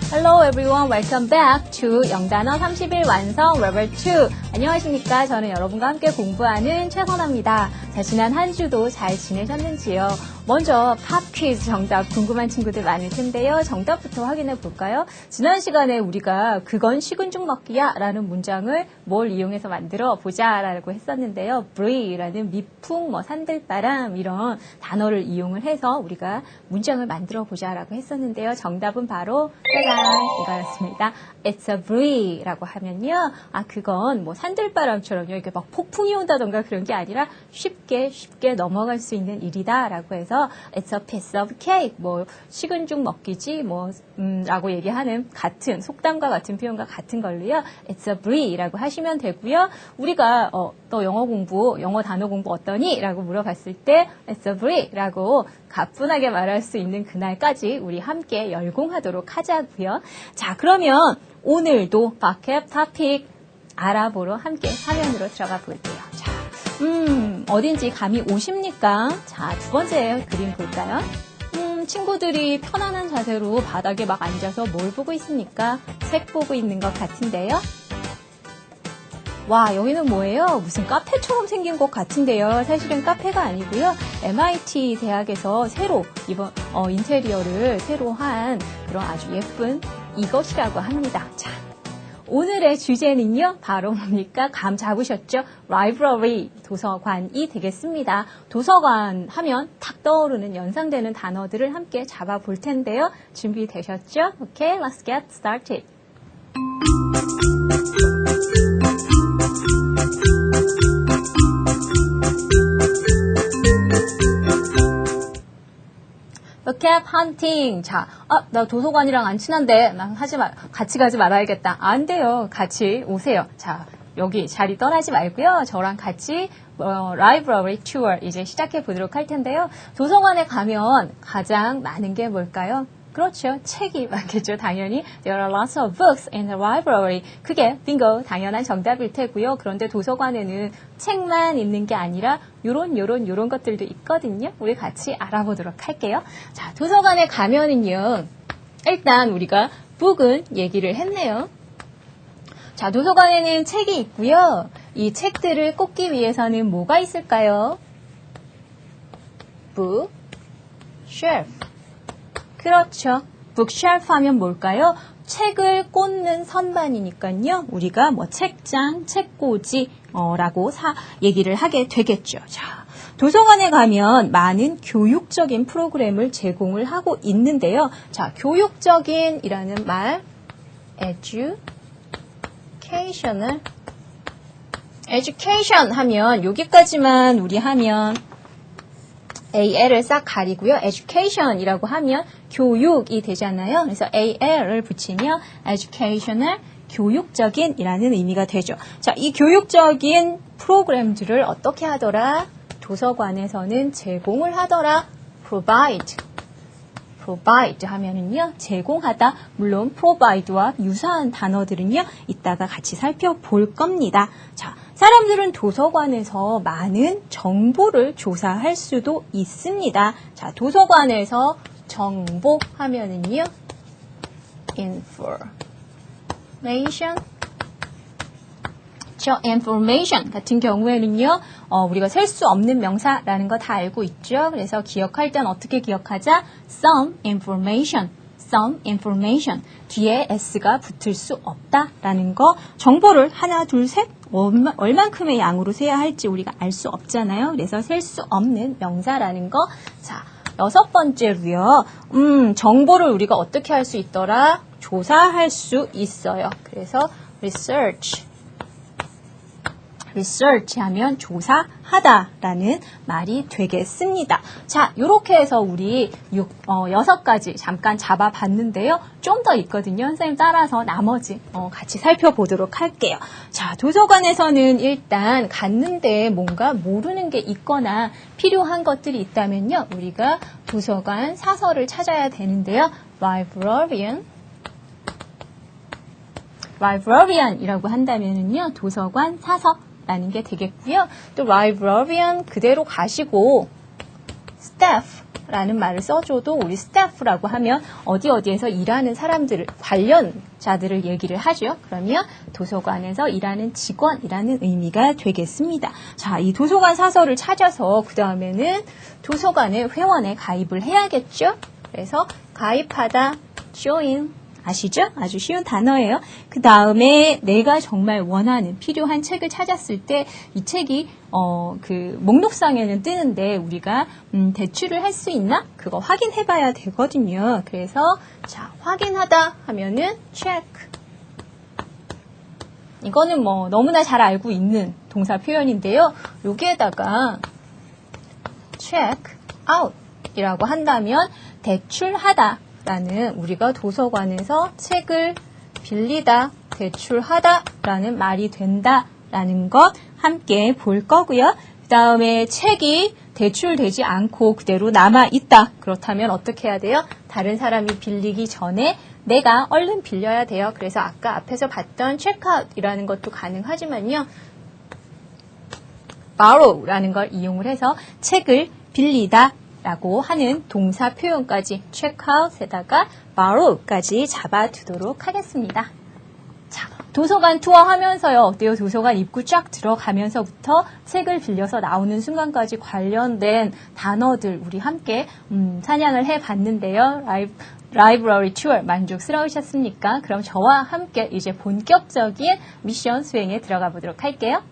Hello everyone, welcome back to 영단어 30일 완성 Level 2. 안녕하십니까? 저는 여러분과 함께 공부하는 최선아입니다. 자, 지난 한 주도 잘 지내셨는지요? 먼저 팝 퀴즈 정답 궁금한 친구들 많을 텐데요. 정답부터 확인해 볼까요? 지난 시간에 우리가 그건 식은 죽 먹기야 라는 문장을 뭘 이용해서 만들어 보자 라고 했었는데요. breeze라는 미풍, 산들바람 이런 단어를 이용을 해서 우리가 문장을 만들어 보자 라고 했었는데요. 정답은 바로 짜잔 이거였습니다. It's a breeze 라고 하면요. 그건 산들바람처럼요. 이렇게 막 폭풍이 온다던가 그런 게 아니라 쉽게 넘어갈 수 있는 일이다 라고 해서 It's a piece of cake. 식은 죽 먹기지 라고 얘기하는 같은 속담과 같은 표현과 같은 걸로요. It's a breeze 라고 하시면 되고요. 우리가 또 영어 단어 공부 어떠니? 라고 물어봤을 때 It's a breeze 라고 가뿐하게 말할 수 있는 그날까지 우리 함께 열공하도록 하자고요. 자, 그러면 오늘도 바켓 토픽 알아보러 함께 화면으로 들어가 볼게요. 자, 어딘지 감이 오십니까? 자, 두 번째 그림 볼까요? 친구들이 편안한 자세로 바닥에 막 앉아서 뭘 보고 있습니까? 책 보고 있는 것 같은데요. 와, 여기는 뭐예요? 무슨 카페처럼 생긴 것 같은데요. 사실은 카페가 아니고요. MIT 대학에서 새로 이번 인테리어를 새로 한 그런 아주 예쁜 이것이라고 합니다. 자, 오늘의 주제는요. 바로 뭡니까? 감 잡으셨죠? Library, 도서관이 되겠습니다. 도서관 하면 탁 떠오르는 연상되는 단어들을 함께 잡아볼 텐데요. 준비되셨죠? Okay, let's get started. Bookcat hunting. 자, 나 도서관이랑 안 친한데, 같이 가지 말아야겠다. 안 돼요. 같이 오세요. 자, 여기 자리 떠나지 말고요. 저랑 같이 library tour 이제 시작해 보도록 할 텐데요. 도서관에 가면 가장 많은 게 뭘까요? 그렇죠. 책이 많겠죠. 당연히. There are lots of books in the library. 그게 빙고 당연한 정답일 테고요. 그런데 도서관에는 책만 있는 게 아니라 요런 것들도 있거든요. 우리 같이 알아보도록 할게요. 자, 도서관에 가면은요. 일단 우리가 book은 얘기를 했네요. 자, 도서관에는 책이 있고요. 이 책들을 꽂기 위해서는 뭐가 있을까요? book, shelf. 그렇죠. bookshelf 하면 뭘까요? 책을 꽂는 선반이니까요. 우리가 책장, 책꽂이 라고 얘기를 하게 되겠죠. 자, 도서관에 가면 많은 교육적인 프로그램을 제공을 하고 있는데요. 자, 교육적인이라는 말, education 하면 여기까지만 우리 하면 AL을 싹 가리고요. education이라고 하면 교육이 되잖아요. 그래서 AL을 붙이면 educational, 교육적인이라는 의미가 되죠. 자, 이 교육적인 프로그램들을 어떻게 하더라? 도서관에서는 제공을 하더라. provide 하면은요, 제공하다. 물론 provide와 유사한 단어들은요, 이따가 같이 살펴볼 겁니다. 자, 사람들은 도서관에서 많은 정보를 조사할 수도 있습니다. 자, 도서관에서 정보 하면은요, information 같은 경우에는요, 우리가 셀 수 없는 명사라는 거 다 알고 있죠. 그래서 기억할 땐 어떻게 기억하자? some information. 뒤에 s가 붙을 수 없다라는 거, 정보를 하나, 둘, 셋, 얼만큼의 양으로 세야 할지 우리가 알 수 없잖아요. 그래서 셀 수 없는 명사라는 거. 자, 6번째로요. 정보를 우리가 어떻게 할 수 있더라? 조사할 수 있어요. 그래서 research 하면 조사하다라는 말이 되겠습니다. 자, 이렇게 해서 우리 6가지 잠깐 잡아봤는데요. 좀 더 있거든요. 선생님 따라서 나머지 같이 살펴보도록 할게요. 자, 도서관에서는 일단 갔는데 뭔가 모르는 게 있거나 필요한 것들이 있다면요. 우리가 도서관 사서를 찾아야 되는데요. librarian이라고 한다면은요. 도서관 사서 라는 게 되겠고요. 또 librarian 그대로 가시고 staff 라는 말을 써줘도 우리 staff라고 하면 어디에서 일하는 사람들을, 관련자들을 얘기를 하죠. 그러면 도서관에서 일하는 직원이라는 의미가 되겠습니다. 자, 이 도서관 사서를 찾아서 그 다음에는 도서관의 회원에 가입을 해야겠죠. 그래서 가입하다, join. 아시죠? 아주 쉬운 단어예요. 그 다음에 내가 정말 원하는 필요한 책을 찾았을 때 이 책이 그 목록상에는 뜨는데 우리가 대출을 할 수 있나? 그거 확인해 봐야 되거든요. 그래서 자, 확인하다 하면은 check. 이거는 뭐 너무나 잘 알고 있는 동사 표현인데요. 여기에다가 check out 이라고 한다면 대출하다 라는 우리가 도서관에서 책을 빌리다, 대출하다 라는 말이 된다 라는 것 함께 볼 거고요. 그 다음에 책이 대출되지 않고 그대로 남아있다. 그렇다면 어떻게 해야 돼요? 다른 사람이 빌리기 전에 내가 얼른 빌려야 돼요. 그래서 아까 앞에서 봤던 checkout이라는 것도 가능하지만요. borrow라는 걸 이용을 해서 책을 빌리다 라고 하는 동사 표현까지 checkout에다가 borrow까지 잡아두도록 하겠습니다. 자, 도서관 투어 하면서요. 어때요? 도서관 입구 쫙 들어가면서부터 책을 빌려서 나오는 순간까지 관련된 단어들 우리 함께 사냥을 해봤는데요. 라이브러리 투어 만족스러우셨습니까? 그럼 저와 함께 이제 본격적인 미션 수행에 들어가 보도록 할게요.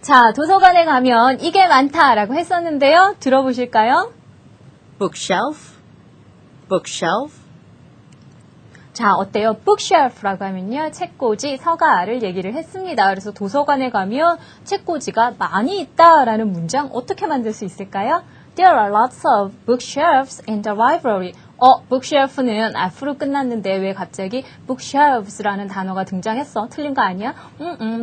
자, 도서관에 가면 이게 많다라고 했었는데요. 들어보실까요? bookshelf, bookshelf, 자, 어때요? bookshelf라고 하면요. 책꽂이, 서가를 얘기를 했습니다. 그래서 도서관에 가면 책꽂이가 많이 있다라는 문장 어떻게 만들 수 있을까요? There are lots of bookshelves in the library. bookshelf는 F로 끝났는데 왜 갑자기 bookshelves라는 단어가 등장했어? 틀린 거 아니야?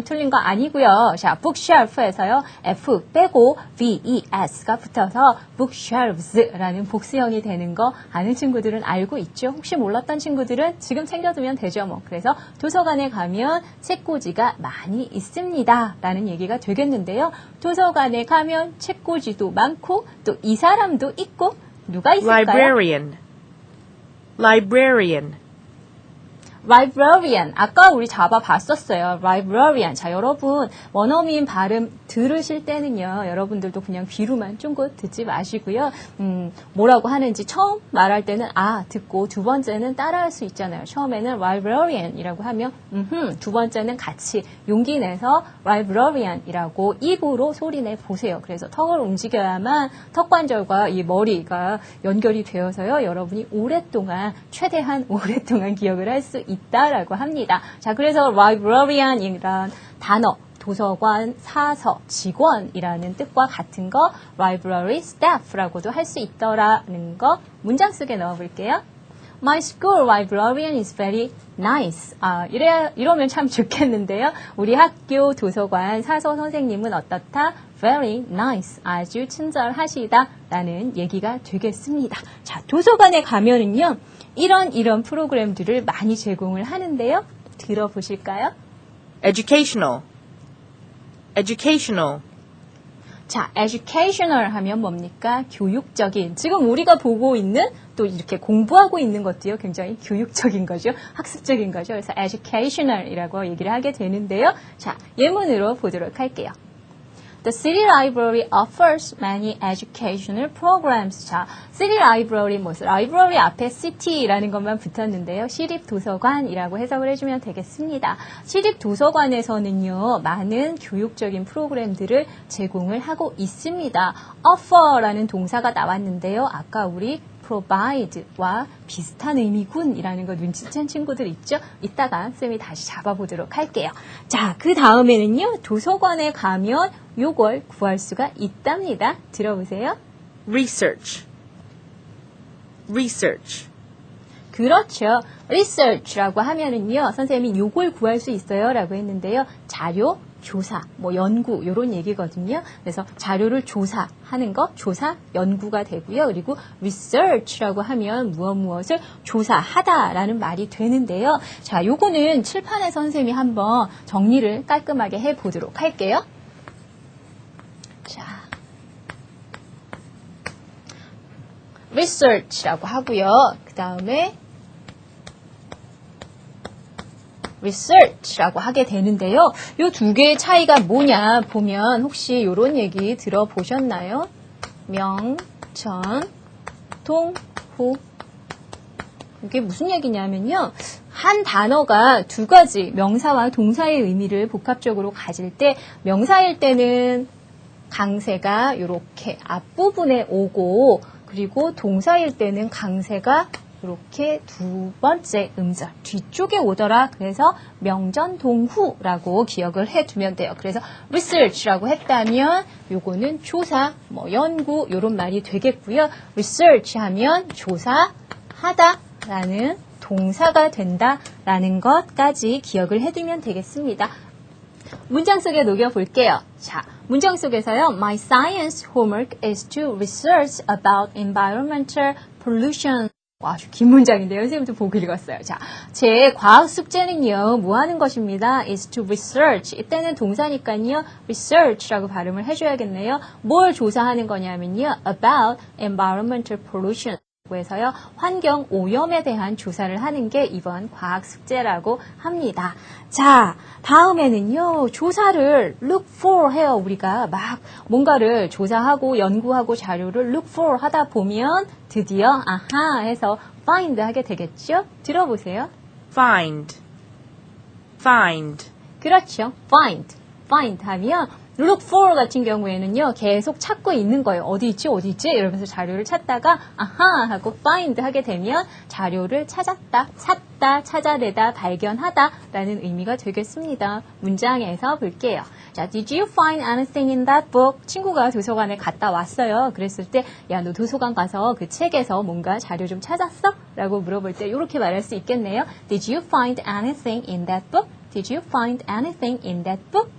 틀린 거 아니고요. 자, bookshelf에서요. F 빼고 VES가 붙어서 bookshelves라는 복수형이 되는 거 아는 친구들은 알고 있죠? 혹시 몰랐던 친구들은 지금 챙겨두면 되죠, 뭐. 그래서 도서관에 가면 책꽂이가 많이 있습니다. 라는 얘기가 되겠는데요. 도서관에 가면 책꽂이도 많고 또 이 사람도 있고 누가 있을까요? librarian. librarian. 아까 우리 잡아봤었어요. librarian. 자, 여러분 원어민 발음 들으실 때는요. 여러분들도 그냥 귀로만 쫑긋 듣지 마시고요. 뭐라고 하는지 처음 말할 때는 듣고 두 번째는 따라할 수 있잖아요. 처음에는 librarian이라고 하면 두 번째는 같이 용기 내서 librarian이라고 입으로 소리내 보세요. 그래서 턱을 움직여야만 턱관절과 이 머리가 연결이 되어서요. 여러분이 오랫동안 최대한 오랫동안 기억을 할 수 있다라고 합니다. 자, 그래서 librarian이란 단어 도서관, 사서, 직원이라는 뜻과 같은 거 library staff라고도 할 수 있더라는 거 문장 속에 넣어볼게요. My school librarian is very nice. 이러면 참 좋겠는데요. 우리 학교 도서관 사서 선생님은 어떻다? Very nice. 아주 친절하시다. 라는 얘기가 되겠습니다. 자, 도서관에 가면은요. 이런 프로그램들을 많이 제공을 하는데요. 들어보실까요? educational. 자, educational 하면 뭡니까? 교육적인. 지금 우리가 보고 있는 또 이렇게 공부하고 있는 것도요. 굉장히 교육적인 거죠. 학습적인 거죠. 그래서 educational이라고 얘기를 하게 되는데요. 자, 예문으로 보도록 할게요. The City Library offers many educational programs. 자, City Library, library 앞에 city라는 것만 붙었는데요. 시립 도서관이라고 해석을 해주면 되겠습니다. 시립 도서관에서는요, 많은 교육적인 프로그램들을 제공을 하고 있습니다. offer라는 동사가 나왔는데요. 아까 우리 provide와 비슷한 의미군이라는 거 눈치챈 친구들 있죠? 이따가 쌤이 다시 잡아보도록 할게요. 자, 그 다음에는요. 도서관에 가면 요걸 구할 수가 있답니다. 들어보세요. research. 그렇죠. research라고 하면은요. 선생님이 요걸 구할 수 있어요. 라고 했는데요. 자료, 조사, 뭐 연구 이런 얘기거든요. 그래서 자료를 조사하는 것, 조사, 연구가 되고요. 그리고 research라고 하면 무엇을 조사하다라는 말이 되는데요. 자, 요거는 칠판에 선생님이 한번 정리를 깔끔하게 해보도록 할게요. 자, research라고 하고요. 그 다음에 research라고 하게 되는데요. 이 두 개의 차이가 뭐냐 보면 혹시 이런 얘기 들어보셨나요? 명, 전, 동, 후. 이게 무슨 얘기냐면요. 한 단어가 두 가지 명사와 동사의 의미를 복합적으로 가질 때 명사일 때는 강세가 이렇게 앞부분에 오고 그리고 동사일 때는 강세가 이렇게 두 번째 음절 뒤쪽에 오더라. 그래서 명전동후라고 기억을 해두면 돼요. 그래서 research라고 했다면 요거는 조사, 뭐 연구 이런 말이 되겠고요. research 하면 조사하다라는 동사가 된다라는 것까지 기억을 해두면 되겠습니다. 문장 속에 녹여볼게요. 자, 문장 속에서요. My science homework is to research about environmental pollution. 와, 아주 긴 문장인데요. 선생님도 보고 읽었어요. 자, 제 과학 숙제는요. 뭐 하는 것입니다. is to research. 이때는 동사니까요. research라고 발음을 해줘야겠네요. 뭘 조사하는 거냐면요. about environmental pollution. 해서요. 환경 오염에 대한 조사를 하는 게 이번 과학 숙제라고 합니다. 자, 다음에는요. 조사를 look for 해요. 우리가 막 뭔가를 조사하고 연구하고 자료를 look for 하다 보면 드디어 아하 해서 find 하게 되겠죠? 들어보세요. find, find, 그렇죠. find 하면 look for 같은 경우에는요. 계속 찾고 있는 거예요. 어디 있지? 이러면서 자료를 찾다가 아하 하고 find 하게 되면 자료를 찾았다, 찾다, 찾아내다, 발견하다 라는 의미가 되겠습니다. 문장에서 볼게요. 자, did you find anything in that book? 친구가 도서관에 갔다 왔어요. 그랬을 때 야, 너 도서관 가서 그 책에서 뭔가 자료 좀 찾았어? 라고 물어볼 때 이렇게 말할 수 있겠네요. Did you find anything in that book? Did you find anything in that book?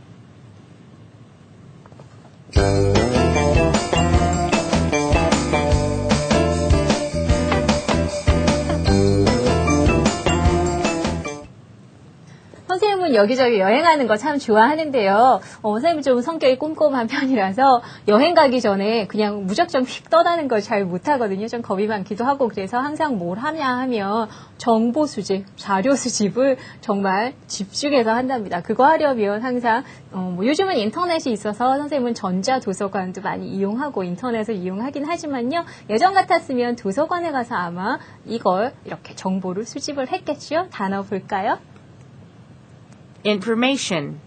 선생님은 여기저기 여행하는 거 참 좋아하는데요. 선생님은 좀 성격이 꼼꼼한 편이라서 여행 가기 전에 그냥 무작정 휙 떠나는 걸 잘 못하거든요. 좀 겁이 많기도 하고 그래서 항상 뭘 하냐 하면 정보 수집, 자료 수집을 정말 집중해서 한답니다. 그거 하려면 항상 뭐 요즘은 인터넷이 있어서 선생님은 전자도서관도 많이 이용하고 인터넷을 이용하긴 하지만요. 예전 같았으면 도서관에 가서 아마 이걸 이렇게 정보를 수집을 했겠죠. 단어 볼까요? information,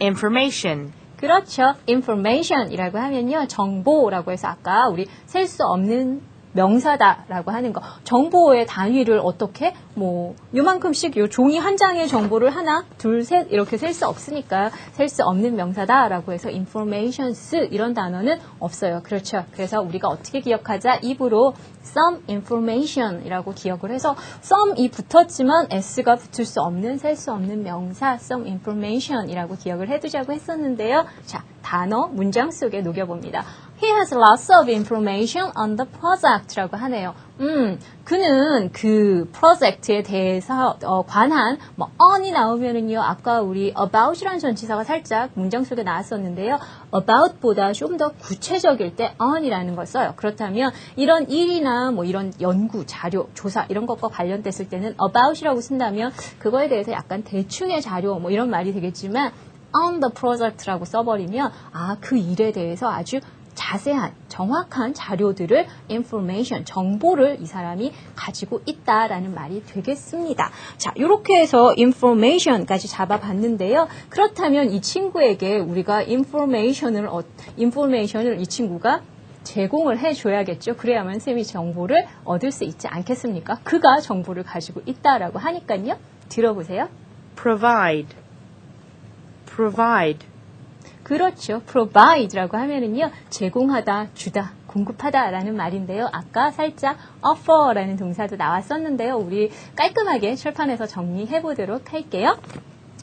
information, 그렇죠. information이라고 하면요. 정보라고 해서 아까 우리 셀 수 없는 명사다라고 하는 거. 정보의 단위를 어떻게 뭐 요만큼씩 요 종이 한 장의 정보를 하나, 둘, 셋 이렇게 셀 수 없으니까 셀 수 없는 명사다라고 해서 informations 이런 단어는 없어요. 그렇죠. 그래서 우리가 어떻게 기억하자? 입으로 some information이라고 기억을 해서 some이 붙었지만 s가 붙을 수 없는 셀 수 없는 명사 some information이라고 기억을 해두자고 했었는데요. 자, 단어 문장 속에 녹여봅니다. He has lots of information on the project라고 하네요. 그는 그 프로젝트에 대해서 관한 뭐 on이 나오면은요. 아까 우리 about이라는 전치사가 살짝 문장 속에 나왔었는데요. about보다 좀 더 구체적일 때 on이라는 걸 써요. 그렇다면 이런 일이나 뭐 이런 연구, 자료, 조사 이런 것과 관련됐을 때는 about이라고 쓴다면 그거에 대해서 약간 대충의 자료 뭐 이런 말이 되겠지만 on the project라고 써버리면 그 일에 대해서 아주 자세한, 정확한 자료들을 information, 정보를 이 사람이 가지고 있다라는 말이 되겠습니다. 자, 이렇게 해서 information까지 잡아봤는데요. 그렇다면 이 친구에게 우리가 information을 이 친구가 제공을 해줘야겠죠. 그래야만 쌤이 정보를 얻을 수 있지 않겠습니까? 그가 정보를 가지고 있다라고 하니까요. 들어보세요. provide, provide, 그렇죠. provide라고 하면은요, 제공하다, 주다, 공급하다라는 말인데요. 아까 살짝 offer라는 동사도 나왔었는데요. 우리 깔끔하게 철판에서 정리해 보도록 할게요.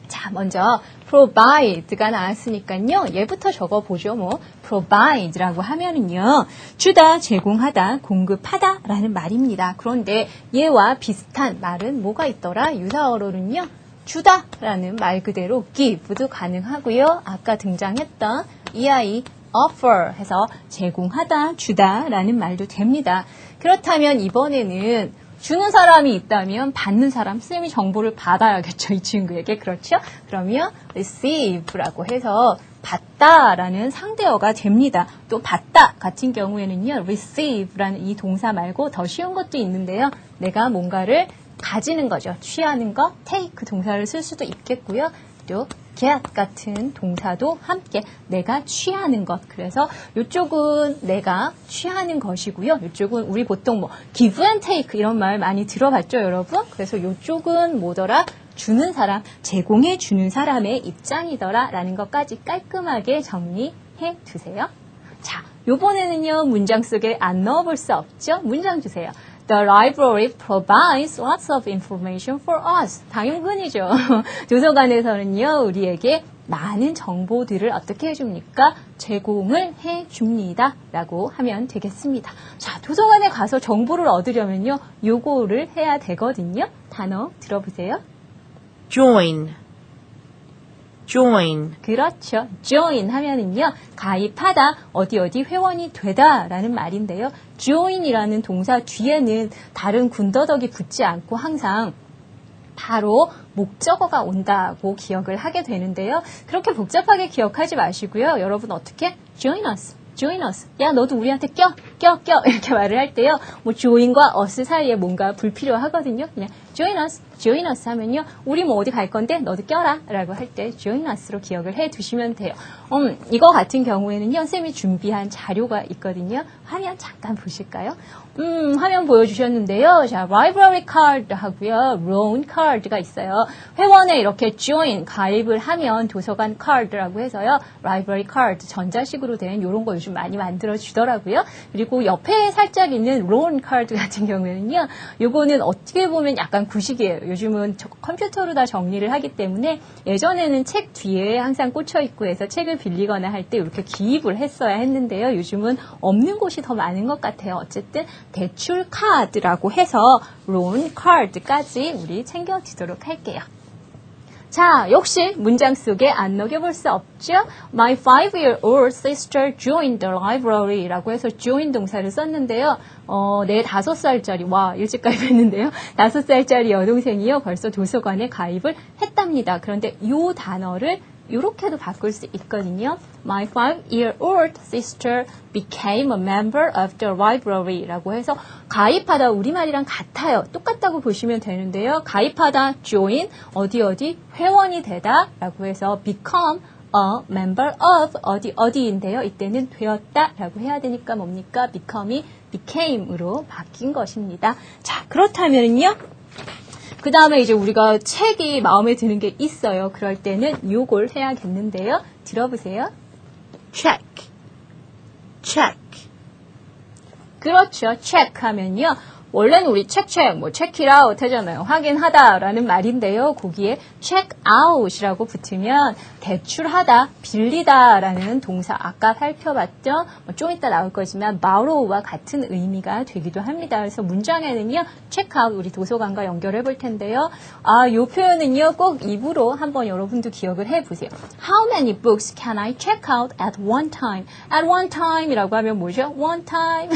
자, 먼저 provide가 나왔으니까요. 얘부터 적어보죠. 뭐 provide라고 하면은요. 주다, 제공하다, 공급하다 라는 말입니다. 그런데 얘와 비슷한 말은 뭐가 있더라? 유사어로는요. 주다 라는 말 그대로 give도 가능하고요. 아까 등장했던 EI offer 해서 제공하다, 주다 라는 말도 됩니다. 그렇다면 이번에는 주는 사람이 있다면 받는 사람, 쌤이 정보를 받아야겠죠. 이 친구에게. 그렇죠? 그러면 receive라고 해서 받다라는 상대어가 됩니다. 또 받다 같은 경우에는요. receive라는 이 동사 말고 더 쉬운 것도 있는데요. 내가 뭔가를 가지는 거죠. 취하는 거, take 동사를 쓸 수도 있겠고요. 또 get 같은 동사도 함께 내가 취하는 것. 그래서 이쪽은 내가 취하는 것이고요. 이쪽은 우리 보통 뭐 give and take 이런 말 많이 들어봤죠, 여러분? 그래서 이쪽은 뭐더라? 주는 사람, 제공해 주는 사람의 입장이더라 라는 것까지 깔끔하게 정리해 두세요. 자, 요번에는요. 문장 속에 안 넣어볼 수 없죠? 문장 주세요. The library provides lots of information for us. 당연히죠. 도서관에서는요, 우리에게 많은 정보들을 어떻게 해줍니까? 제공을 해줍니다. 라고 하면 되겠습니다. 자, 도서관에 가서 정보를 얻으려면요, 요거를 해야 되거든요. 단어 들어보세요. join, join, 그렇죠. join 하면은요, 가입하다, 어디 회원이 되다 라는 말인데요. join이라는 동사 뒤에는 다른 군더더기 붙지 않고 항상 바로 목적어가 온다고 기억을 하게 되는데요. 그렇게 복잡하게 기억하지 마시고요. 여러분 어떻게? join us. join us. 야, 너도 우리한테 껴. 이렇게 말을 할 때요. 뭐 join과 us 사이에 뭔가 불필요하거든요. 그냥 join us 하면요. 우리 뭐 어디 갈 건데 너도 껴라 라고 할 때 join us로 기억을 해 두시면 돼요. 이거 같은 경우에는요. 쌤이 준비한 자료가 있거든요. 화면 잠깐 보실까요? 화면 보여주셨는데요. 자, library card 하고요. loan card가 있어요. 회원에 이렇게 join, 가입을 하면 도서관 card라고 해서요. library card, 전자식으로 된 이런 거 요즘 많이 만들어주더라고요. 그리고 옆에 살짝 있는 loan card 같은 경우에는요. 요거는 어떻게 보면 약간 구식이에요. 요즘은 컴퓨터로 다 정리를 하기 때문에 예전에는 책 뒤에 항상 꽂혀 있고 해서 책을 빌리거나 할 때 이렇게 기입을 했어야 했는데요. 요즘은 없는 곳이 더 많은 것 같아요. 어쨌든 대출 카드라고 해서 loan card까지 우리 챙겨두도록 할게요. 자, 역시 문장 속에 안 녹여볼 수 없죠? My 5-year-old sister joined the library 라고 해서 join 동사를 썼는데요. 내 5살짜리, 와, 일찍 가입했는데요. 5살짜리 여동생이요. 벌써 도서관에 가입을 했답니다. 그런데 이 단어를 이렇게도 바꿀 수 있거든요. My 5-year-old sister became a member of the library 라고 해서 가입하다 우리말이랑 같아요. 똑같다고 보시면 되는데요. 가입하다, join, 어디 회원이 되다 라고 해서 become a member of 어디인데요. 이때는 되었다 라고 해야 되니까 뭡니까? become이 became으로 바뀐 것입니다. 자, 그렇다면요. 그 다음에 이제 우리가 책이 마음에 드는 게 있어요. 그럴 때는 요걸 해야겠는데요. 들어보세요. check, check, 그렇죠. check 하면요. 원래는 우리 check, 뭐 check it out 하잖아요. 확인하다라는 말인데요. 거기에 check out이라고 붙으면 대출하다, 빌리다라는 동사 아까 살펴봤죠? 좀 이따 나올 거지만 borrow와 같은 의미가 되기도 합니다. 그래서 문장에는요. check out 우리 도서관과 연결해 볼 텐데요. 요 표현은요. 꼭 입으로 한번 여러분도 기억을 해보세요. How many books can I check out at one time? At one time이라고 하면 뭐죠? One time.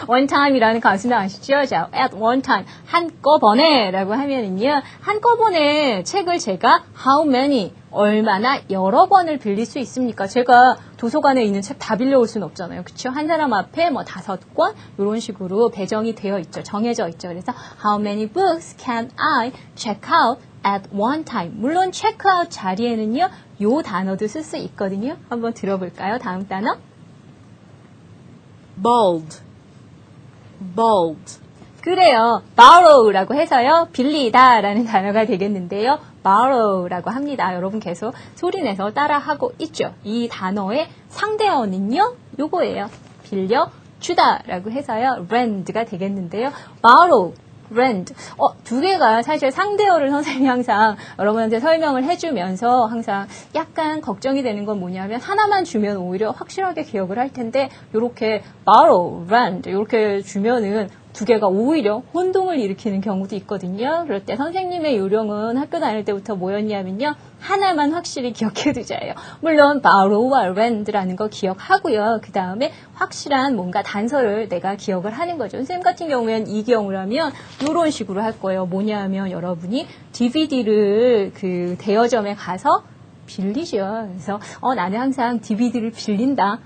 one time이라는 가수는 아시죠? 자, at one time. 한꺼번에 라고 하면은요. 한꺼번에 책을 제가 how many 얼마나 여러 권을 빌릴 수 있습니까? 제가 도서관에 있는 책 다 빌려올 수는 없잖아요. 그렇죠? 한 사람 앞에 뭐 5권 이런 식으로 배정이 되어 있죠. 정해져 있죠. 그래서 how many books can I check out at one time? 물론 check out 자리에는요. 요 단어도 쓸 수 있거든요. 한번 들어볼까요? 다음 단어. bold, bold, 그래요. borrow라고 해서요. 빌리다라는 단어가 되겠는데요. borrow라고 합니다. 여러분 계속 소리내서 따라하고 있죠. 이 단어의 상대어는요. 요거예요. 빌려주다라고 해서요. lend가 되겠는데요. borrow rent. 두 개가 사실 상대어를 선생님이 항상 여러분한테 설명을 해주면서 항상 약간 걱정이 되는 건 뭐냐면 하나만 주면 오히려 확실하게 기억을 할 텐데 요렇게 borrow, rent 이렇게 주면은 두 개가 오히려 혼동을 일으키는 경우도 있거든요. 그럴 때 선생님의 요령은 학교 다닐 때부터 뭐였냐면요. 하나만 확실히 기억해 두자예요. 물론 borrow와 rent라는 거 기억하고요. 그 다음에 확실한 뭔가 단서를 내가 기억을 하는 거죠. 선생님 같은 경우에는 이 경우라면 이런 식으로 할 거예요. 뭐냐 하면 여러분이 DVD를 그 대여점에 가서 빌리죠. 그래서 나는 항상 DVD를 빌린다.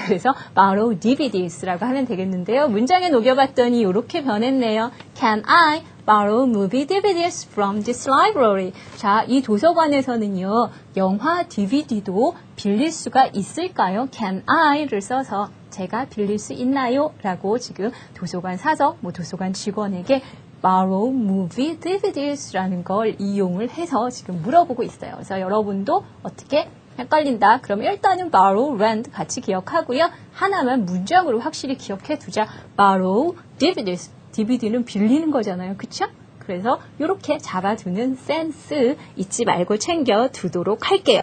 그래서 borrow DVDs라고 하면 되겠는데요. 문장에 녹여봤더니 이렇게 변했네요. Can I borrow movie DVDs from this library? 자, 이 도서관에서는요. 영화 DVD도 빌릴 수가 있을까요? Can I를 써서 제가 빌릴 수 있나요? 라고 지금 도서관 사서 도서관 직원에게 borrow movie DVDs라는 걸 이용을 해서 지금 물어보고 있어요. 그래서 여러분도 어떻게 헷갈린다. 그럼 일단은 borrow, rent 같이 기억하고요. 하나만 문장으로 확실히 기억해 두자. borrow DVDs. DVD는 빌리는 거잖아요. 그쵸? 그래서 이렇게 잡아두는 센스 잊지 말고 챙겨 두도록 할게요.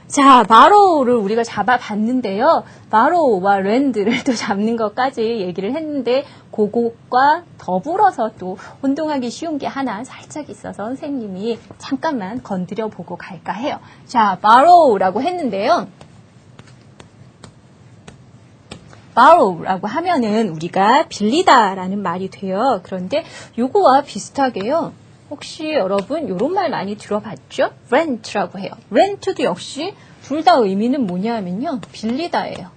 자, borrow를 우리가 잡아봤는데요. borrow와 lend를 또 잡는 것까지 얘기를 했는데 그것과 더불어서 또 혼동하기 쉬운 게 하나 살짝 있어서 선생님이 잠깐만 건드려 보고 갈까 해요. 자, borrow라고 했는데요. borrow라고 하면은 우리가 빌리다라는 말이 돼요. 그런데 요거와 비슷하게요. 혹시 여러분 이런 말 많이 들어봤죠? rent라고 해요. rent도 역시 둘 다 의미는 뭐냐면요. 빌리다예요.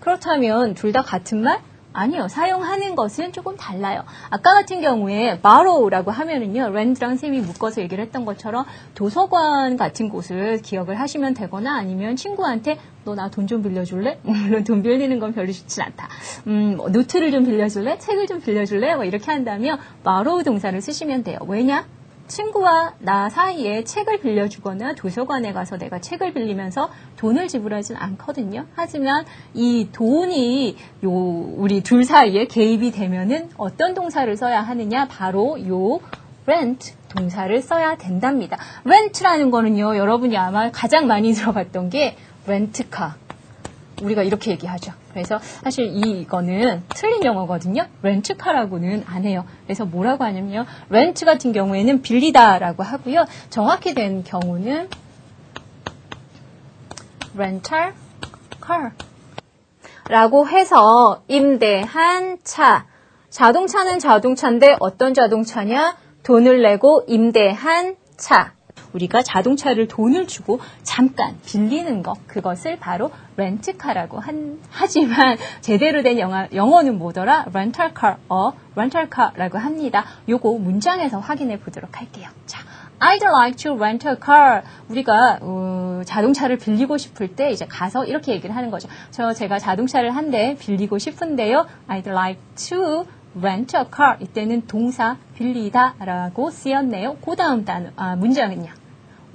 그렇다면 둘 다 같은 말? 아니요. 사용하는 것은 조금 달라요. 아까 같은 경우에 borrow라고 하면은요. rent랑 선생님이 묶어서 얘기를 했던 것처럼 도서관 같은 곳을 기억을 하시면 되거나 아니면 친구한테 너 나 돈 좀 빌려줄래? 물론 돈 빌리는 건 별로 좋진 않다. 노트를 좀 빌려줄래? 책을 좀 빌려줄래? 이렇게 한다면 borrow 동사를 쓰시면 돼요. 왜냐? 친구와 나 사이에 책을 빌려주거나 도서관에 가서 내가 책을 빌리면서 돈을 지불하진 않거든요. 하지만 이 돈이 우리 둘 사이에 개입이 되면은 어떤 동사를 써야 하느냐? 바로 rent 동사를 써야 된답니다. rent라는 거는요, 여러분이 아마 가장 많이 들어봤던 게 렌트카. 우리가 이렇게 얘기하죠. 그래서 사실 이거는 틀린 영어거든요. 렌트카라고는 안 해요. 그래서 뭐라고 하냐면요. 렌트 같은 경우에는 빌리다라고 하고요. 정확히 된 경우는 rental car 라고 해서 임대한 차. 자동차는 자동차인데 어떤 자동차냐? 돈을 내고 임대한 차. 우리가 자동차를 돈을 주고 잠깐 빌리는 것, 그것을 바로 렌트카라고 하지만 제대로 된 영어는 뭐더라? 렌탈카라고 합니다. 요거 문장에서 확인해 보도록 할게요. 자, I'd like to rent a car. 우리가 자동차를 빌리고 싶을 때 이제 가서 이렇게 얘기를 하는 거죠. 제가 자동차를 한 대 빌리고 싶은데요. I'd like to rent a car. 이때는 동사 빌리다라고 쓰였네요. 그 다음 문장은요.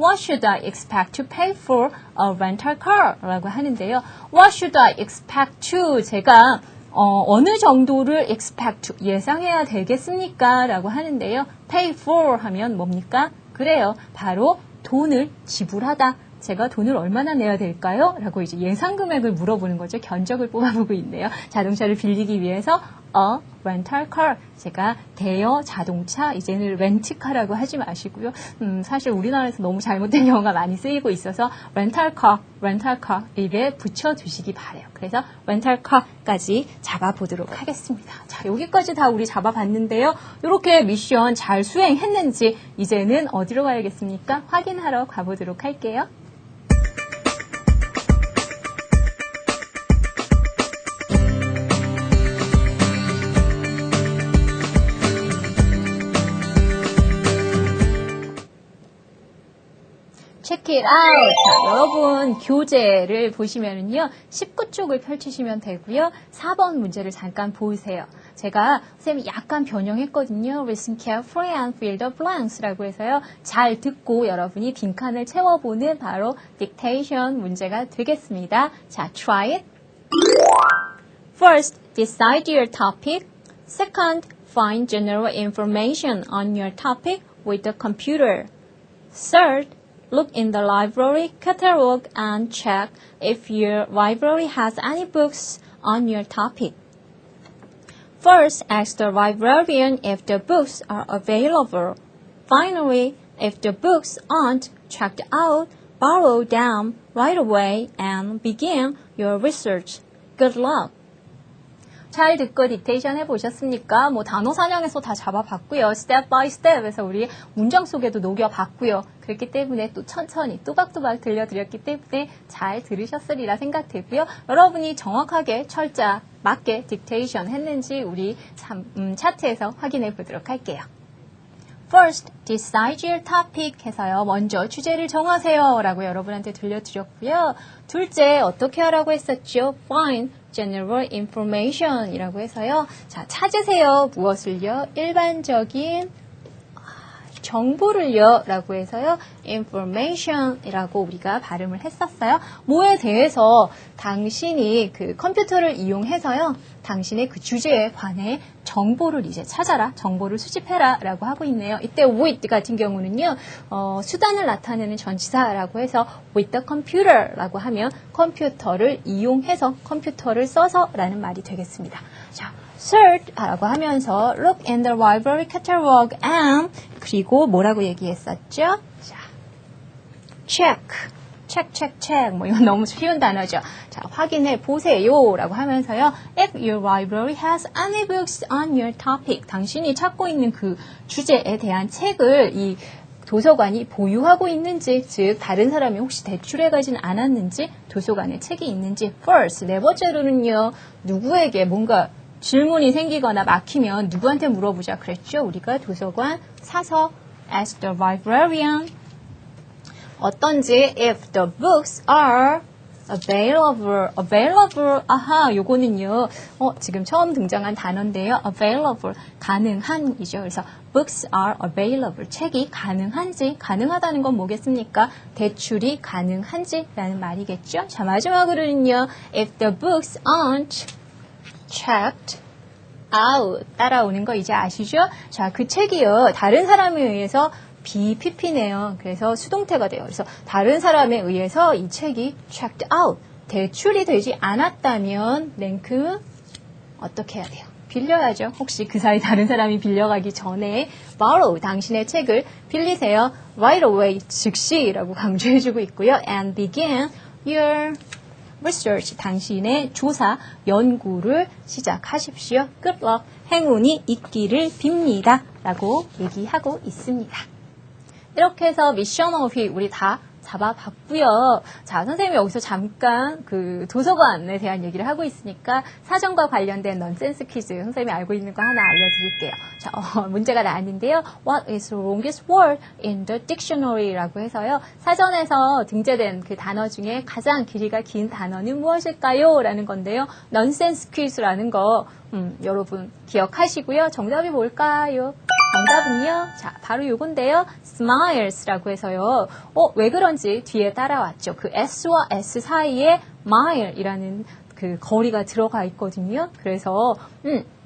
What should I expect to pay for a rental car? 라고 하는데요. What should I expect to? 제가 어느 정도를 expect to 예상해야 되겠습니까? 라고 하는데요. pay for 하면 뭡니까? 그래요. 바로 돈을 지불하다. 제가 돈을 얼마나 내야 될까요? 라고 이제 예상 금액을 물어보는 거죠. 견적을 뽑아보고 있네요. 자동차를 빌리기 위해서 rental car. 제가 대여 자동차, 이제는 렌트카라고 하지 마시고요. 사실 우리나라에서 너무 잘못된 경우가 많이 쓰이고 있어서 rental car 입에 붙여두시기 바래요. 그래서 rental car까지 잡아보도록 하겠습니다. 자, 여기까지 다 우리 잡아봤는데요. 이렇게 미션 잘 수행했는지 이제는 어디로 가야겠습니까? 확인하러 가보도록 할게요. Check it out. 자, 여러분 교재를 보시면은요. 19쪽을 펼치시면 되고요. 4번 문제를 잠깐 보세요. 제가 쌤이 약간 변형했거든요. Listen carefully and fill the blanks라고 해서요. 잘 듣고 여러분이 빈칸을 채워보는 바로 dictation 문제가 되겠습니다. 자, try it. First, decide your topic. Second, find general information on your topic with the computer. Third, look in the library catalog and check if your library has any books on your topic. First, ask the librarian if the books are available. Finally, if the books aren't checked out, borrow them right away and begin your research. Good luck! 잘 듣고 딕테이션 해보셨습니까? 뭐 단어 사냥에서 다 잡아봤고요. 스텝 바이 스텝에서 우리 문장 속에도 녹여봤고요. 그렇기 때문에 또 천천히 또박또박 들려드렸기 때문에 잘 들으셨으리라 생각되고요. 여러분이 정확하게 철자 맞게 딕테이션 했는지 우리 차트에서 확인해 보도록 할게요. First, decide your topic 해서요. 먼저 주제를 정하세요 라고 여러분한테 들려드렸고요. 둘째, 어떻게 하라고 했었죠? Find general information 이라고 해서요. 자, 찾으세요. 무엇을요? 일반적인 정보를요 라고 해서요. information 이라고 우리가 발음을 했었어요. 뭐에 대해서 당신이 그 컴퓨터를 이용해서요. 당신의 그 주제에 관해 정보를 이제 찾아라, 정보를 수집해라 라고 하고 있네요. 이때 with 같은 경우는요. 수단을 나타내는 전치사라고 해서 with the computer 라고 하면 컴퓨터를 이용해서, 컴퓨터를 써서 라는 말이 되겠습니다. 자, Third 라고 하면서 look in the library catalog and 그리고 뭐라고 얘기했었죠? 자, check. 뭐 이건 너무 쉬운 단어죠. 자, 확인해 보세요 라고 하면서요. If your library has any books on your topic. 당신이 찾고 있는 그 주제에 대한 책을 이 도서관이 보유하고 있는지, 즉 다른 사람이 혹시 대출해 가진 않았는지, 도서관에 책이 있는지. First, 네 번째로는요. 누구에게 뭔가 질문이 생기거나 막히면 누구한테 물어보자 그랬죠? 우리가 도서관 사서 ask the librarian 어떤지 if the books are available. 아하, 요거는요. 지금 처음 등장한 단어인데요. available, 가능한이죠. 그래서 books are available, 책이 가능한지, 가능하다는 건 뭐겠습니까? 대출이 가능한지라는 말이겠죠. 자, 마지막으로는요. if the books aren't checked out, 따라오는 거 이제 아시죠? 자, 그 책이요. 다른 사람에 의해서 BPP네요. 그래서 수동태가 돼요. 그래서 다른 사람에 의해서 이 책이 checked out, 대출이 되지 않았다면 랭크 어떻게 해야 돼요? 빌려야죠. 혹시 그 사이 다른 사람이 빌려가기 전에 borrow, 당신의 책을 빌리세요. right away, 즉시라고 강조해주고 있고요. and begin your research, 당신의 조사, 연구를 시작하십시오. Good luck, 행운이 있기를 빕니다. 라고 얘기하고 있습니다. 이렇게 해서 미션 오피 우리 다 잡아봤고요. 자, 선생님이 여기서 잠깐 그 도서관에 대한 얘기를 하고 있으니까 사전과 관련된 넌센스 퀴즈 선생님이 알고 있는 거 하나 알려드릴게요. 자, 문제가 나왔는데요. What is the longest word in the dictionary라고 해서요. 사전에서 등재된 그 단어 중에 가장 길이가 긴 단어는 무엇일까요? 라는 건데요. 넌센스 퀴즈라는 거 여러분 기억하시고요. 정답이 뭘까요? 정답은요. 자, 바로 요건데요. smiles라고 해서요. 왜 그런지 뒤에 따라왔죠. 그 s와 s 사이에 mile이라는 그 거리가 들어가 있거든요. 그래서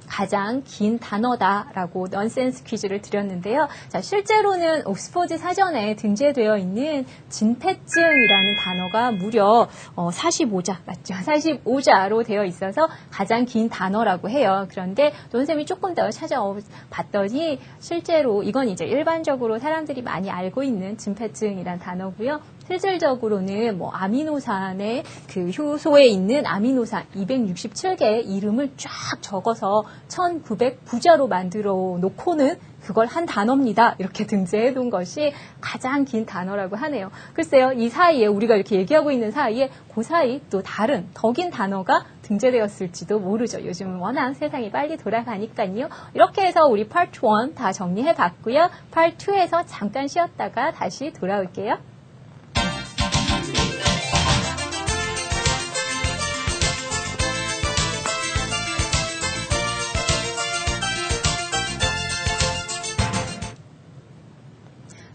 가장 긴 단어다라고 넌센스 퀴즈를 드렸는데요. 자, 실제로는 옥스퍼드 사전에 등재되어 있는 진폐증이라는 단어가 무려 45자, 맞죠? 45자로 되어 있어서 가장 긴 단어라고 해요. 그런데 논쌤이 조금 더 찾아봤더니 실제로 이건 이제 일반적으로 사람들이 많이 알고 있는 진폐증이라는 단어고요. 실질적으로는 뭐 아미노산의 그 효소에 있는 아미노산 267개의 이름을 쫙 적어서 1900부자로 만들어 놓고는 그걸 한 단어입니다. 이렇게 등재해 둔 것이 가장 긴 단어라고 하네요. 글쎄요, 이 사이에 우리가 이렇게 얘기하고 있는 사이에 그 사이 또 다른 더 긴 단어가 등재되었을지도 모르죠. 요즘은 워낙 세상이 빨리 돌아가니까요. 이렇게 해서 우리 파트 1 다 정리해 봤고요. 파트 2에서 잠깐 쉬었다가 다시 돌아올게요.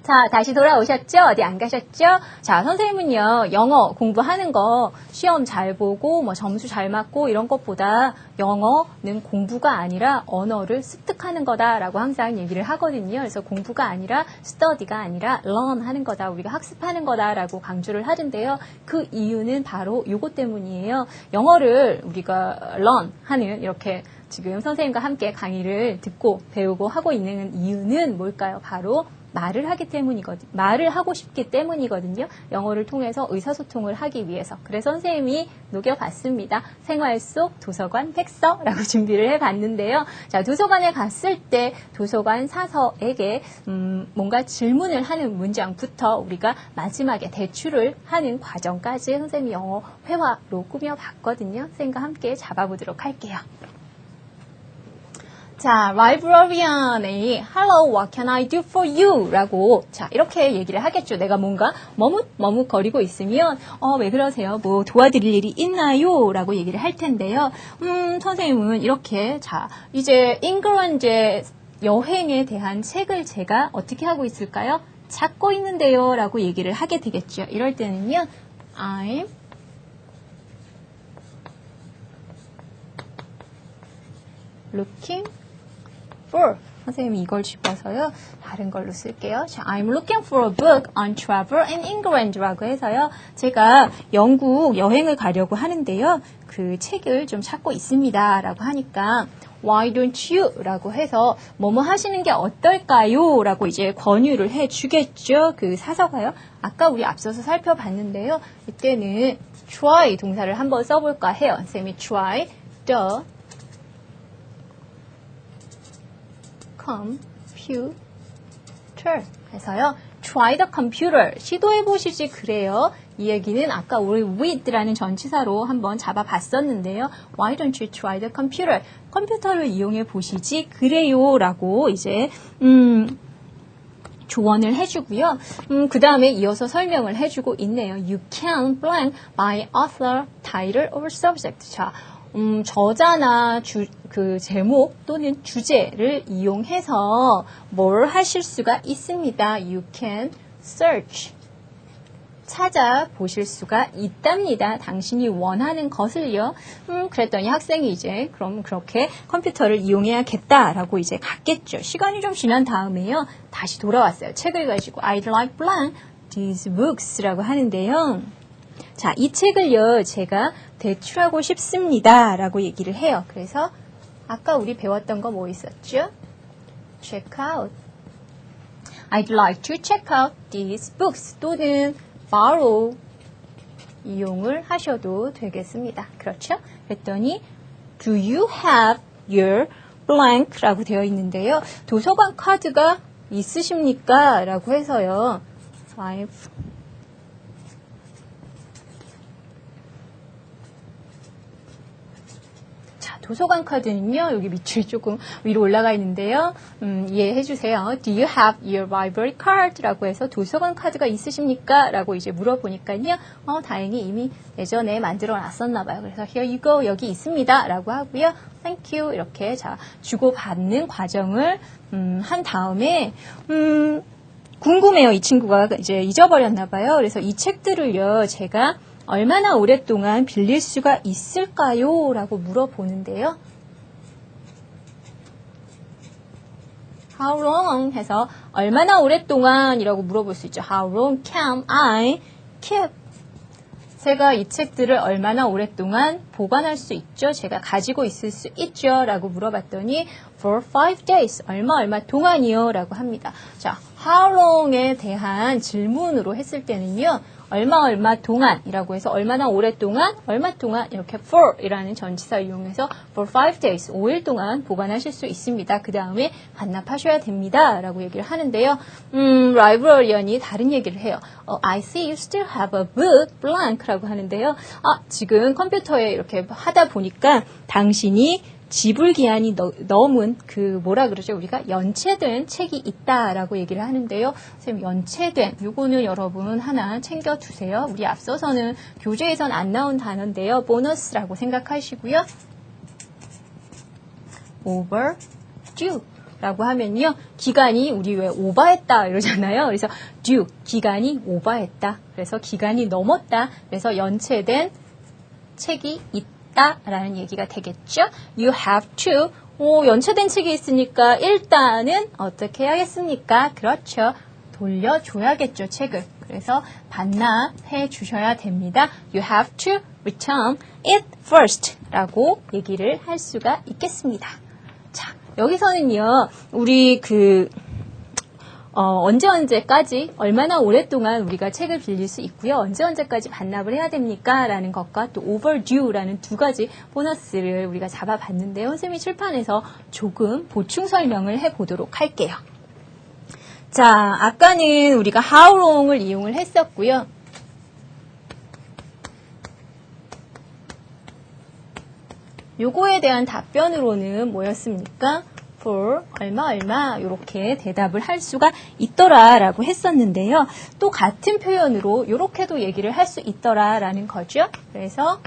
자, 다시 돌아오셨죠? 어디 안 가셨죠? 자, 선생님은요, 영어 공부하는 거 시험 잘 보고 뭐 점수 잘 맞고 이런 것보다 영어는 공부가 아니라 언어를 습득하는 거다라고 항상 얘기를 하거든요. 그래서 공부가 아니라 study가 아니라 learn 하는 거다. 우리가 학습하는 거다라고 강조를 하는데요. 그 이유는 바로 요것 때문이에요. 영어를 우리가 learn 하는 이렇게 지금 선생님과 함께 강의를 듣고 배우고 하고 있는 이유는 뭘까요? 바로 말을 하기 때문이거든요. 말을 하고 싶기 때문이거든요. 영어를 통해서 의사소통을 하기 위해서. 그래서 선생님이 녹여봤습니다. 생활 속 도서관 팩서라고 준비를 해봤는데요. 자, 도서관에 갔을 때 도서관 사서에게 뭔가 질문을 하는 문장부터 우리가 마지막에 대출을 하는 과정까지 선생님이 영어 회화로 꾸며봤거든요. 선생님과 함께 잡아보도록 할게요. 자, 라이브러리안의 Hello, what can I do for you? 라고 자 이렇게 얘기를 하겠죠. 내가 뭔가 머뭇거리고 있으면 왜 그러세요? 뭐 도와드릴 일이 있나요? 라고 얘기를 할 텐데요. 선생님은 이렇게 자 이제 잉글랜드 여행에 대한 책을 제가 어떻게 하고 있을까요? 찾고 있는데요. 라고 얘기를 하게 되겠죠. 이럴 때는요. I'm looking for 선생님이 이걸 짚어서요. 다른 걸로 쓸게요. 자, I'm looking for a book on travel in England라고 해서요. 제가 영국 여행을 가려고 하는데요. 그 책을 좀 찾고 있습니다. 라고 하니까 Why don't you? 라고 해서 뭐뭐 하시는 게 어떨까요? 라고 이제 권유를 해주겠죠. 그 사서가요. 아까 우리 앞서서 살펴봤는데요. 이때는 try 동사를 한번 써볼까 해요. 선생님이 try the computer 해서요. try the computer 시도해보시지 그래요. 이 얘기는 아까 우리 with라는 전치사로 한번 잡아봤었는데요. Why don't you try the computer? 컴퓨터를 이용해 보시지 그래요 라고 이제 조언을 해주고요. 그 다음에 이어서 설명을 해주고 있네요. You can blank by author, title, or subject. 자, 저자나 그 제목 또는 주제를 이용해서 뭘 하실 수가 있습니다. You can search. 찾아보실 수가 있답니다. 당신이 원하는 것을요. 그랬더니 학생이 이제 그럼 그렇게 컴퓨터를 이용해야겠다라고 이제 갔겠죠. 시간이 좀 지난 다음에요. 다시 돌아왔어요. 책을 가지고 I'd like blank these books라고 하는데요. 자, 이 책을요. 제가 대출하고 싶습니다. 라고 얘기를 해요. 그래서 아까 우리 배웠던 거 뭐 있었죠? check out. I'd like to check out these books 또는 borrow 이용을 하셔도 되겠습니다. 그렇죠? 그랬더니 do you have your blank 라고 되어 있는데요. 도서관 카드가 있으십니까? 라고 해서요. 5 도서관 카드는요. 여기 밑줄 조금 위로 올라가 있는데요. 이해해 주세요. Do you have your library card? 라고 해서 도서관 카드가 있으십니까? 라고 이제 물어보니까요. 다행히 이미 예전에 만들어 놨었나 봐요. 그래서 here you go. 여기 있습니다. 라고 하고요. Thank you. 이렇게 자 주고받는 과정을 한 다음에 궁금해요. 이 친구가 이제 잊어버렸나 봐요. 그래서 이 책들을요. 제가 얼마나 오랫동안 빌릴 수가 있을까요? 라고 물어보는데요. How long 해서 얼마나 오랫동안 이라고 물어볼 수 있죠. How long can I keep? 제가 이 책들을 얼마나 오랫동안 보관할 수 있죠? 제가 가지고 있을 수 있죠? 라고 물어봤더니 for 5 days, 얼마 동안이요? 라고 합니다. 자, how long에 대한 질문으로 했을 때는요. 얼마 동안이라고 해서 얼마나 오랫동안, 얼마 동안 이렇게 for 이라는 전치사 이용해서 for 5 days, 5일 동안 보관하실 수 있습니다. 그 다음에 반납하셔야 됩니다. 라고 얘기를 하는데요. 라이브러리언이 다른 얘기를 해요. I see you still have a book blank 라고 하는데요. 지금 컴퓨터에 이렇게 하다 보니까 당신이 지불 기한이 넘은 그 뭐라 그러죠? 우리가 연체된 책이 있다라고 얘기를 하는데요. 선생님 연체된 요거는 여러분 하나 챙겨두세요. 우리 앞서서는 교재에선 안 나온 단어인데요. 보너스라고 생각하시고요. overdue. 라고 하면요. 기간이 우리 왜 오버했다 이러잖아요. 그래서 due, 기간이 오버했다. 그래서 기간이 넘었다. 그래서 연체된 책이 있다라는 얘기가 되겠죠. You have to. 연체된 책이 있으니까 일단은 어떻게 해야겠습니까? 그렇죠. 돌려줘야겠죠, 책을. 그래서 반납해 주셔야 됩니다. You have to return it first 라고 얘기를 할 수가 있겠습니다. 자, 여기서는요, 우리 언제까지, 얼마나 오랫동안 우리가 책을 빌릴 수 있고요. 언제까지 반납을 해야 됩니까? 라는 것과 또 overdue라는 두 가지 보너스를 우리가 잡아봤는데요. 선생님이 출판해서 조금 보충 설명을 해보도록 할게요. 자, 아까는 우리가 how long을 이용을 했었고요. 요거에 대한 답변으로는 뭐였습니까? for 얼마 이렇게 대답을 할 수가 있더라라고 했었는데요. 또 같은 표현으로 이렇게도 얘기를 할 수 있더라라는 거죠. 그래서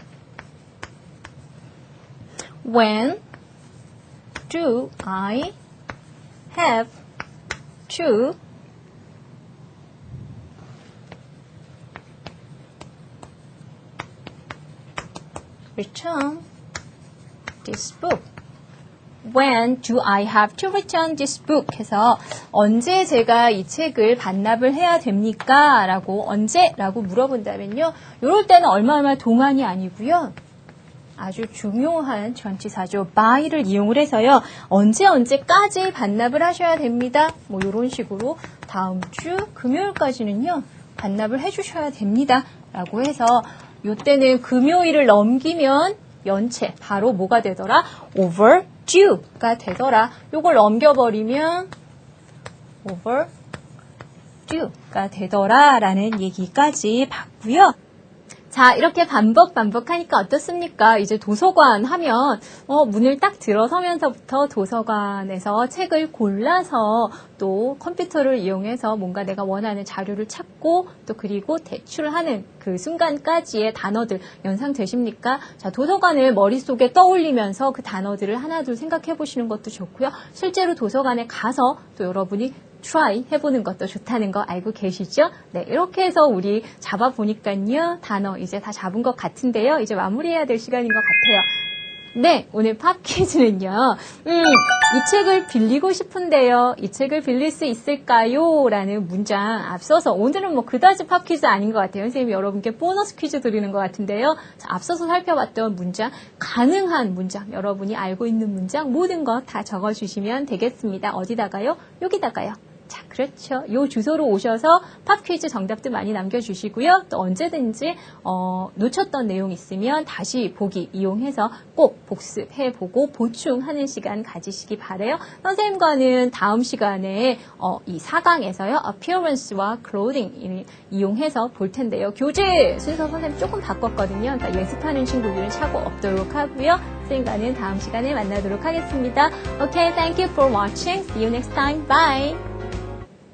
when do I have to return this book? When do I have to return this book? 해서 언제 제가 이 책을 반납을 해야 됩니까? 라고 언제라고 물어본다면요. 이럴 때는 얼마 동안이 아니고요. 아주 중요한 전치사죠. by를 이용을 해서요. 언제까지 반납을 하셔야 됩니다. 뭐 이런 식으로 다음 주 금요일까지는요. 반납을 해주셔야 됩니다. 라고 해서 이때는 금요일을 넘기면 연체, 바로 뭐가 되더라? overdue가 되더라. 요걸 넘겨버리면 overdue가 되더라 라는 얘기까지 봤고요. 자, 이렇게 반복하니까 어떻습니까? 이제 도서관 하면 문을 딱 들어서면서부터 도서관에서 책을 골라서 또 컴퓨터를 이용해서 뭔가 내가 원하는 자료를 찾고 또 그리고 제출하는 그 순간까지의 단어들 연상되십니까? 자, 도서관을 머릿속에 떠올리면서 그 단어들을 하나 둘 생각해 보시는 것도 좋고요. 실제로 도서관에 가서 또 여러분이 try 해보는 것도 좋다는 거 알고 계시죠? 네, 이렇게 해서 우리 잡아보니까요. 단어 이제 다 잡은 것 같은데요. 이제 마무리해야 될 시간인 것 같아요. 네, 오늘 팝 퀴즈는요. 이 책을 빌리고 싶은데요. 이 책을 빌릴 수 있을까요? 라는 문장 앞서서 오늘은 뭐 그다지 팝 퀴즈 아닌 것 같아요. 선생님이 여러분께 보너스 퀴즈 드리는 것 같은데요. 자, 앞서서 살펴봤던 문장, 가능한 문장, 여러분이 알고 있는 문장 모든 것 다 적어주시면 되겠습니다. 어디다가요? 여기다가요. 자, 그렇죠. 요 주소로 오셔서 팝 퀴즈 정답도 많이 남겨주시고요. 또 언제든지 놓쳤던 내용 있으면 다시 보기 이용해서 꼭 복습해보고 보충하는 시간 가지시기 바래요. 선생님과는 다음 시간에 이 4강에서요. appearance와 clothing 이용해서 볼 텐데요. 교재 순서 선생님 조금 바꿨거든요. 그러니까 예습하는 친구들은 착오 없도록 하고요. 선생님과는 다음 시간에 만나도록 하겠습니다. Okay, thank you for watching. See you next time. Bye.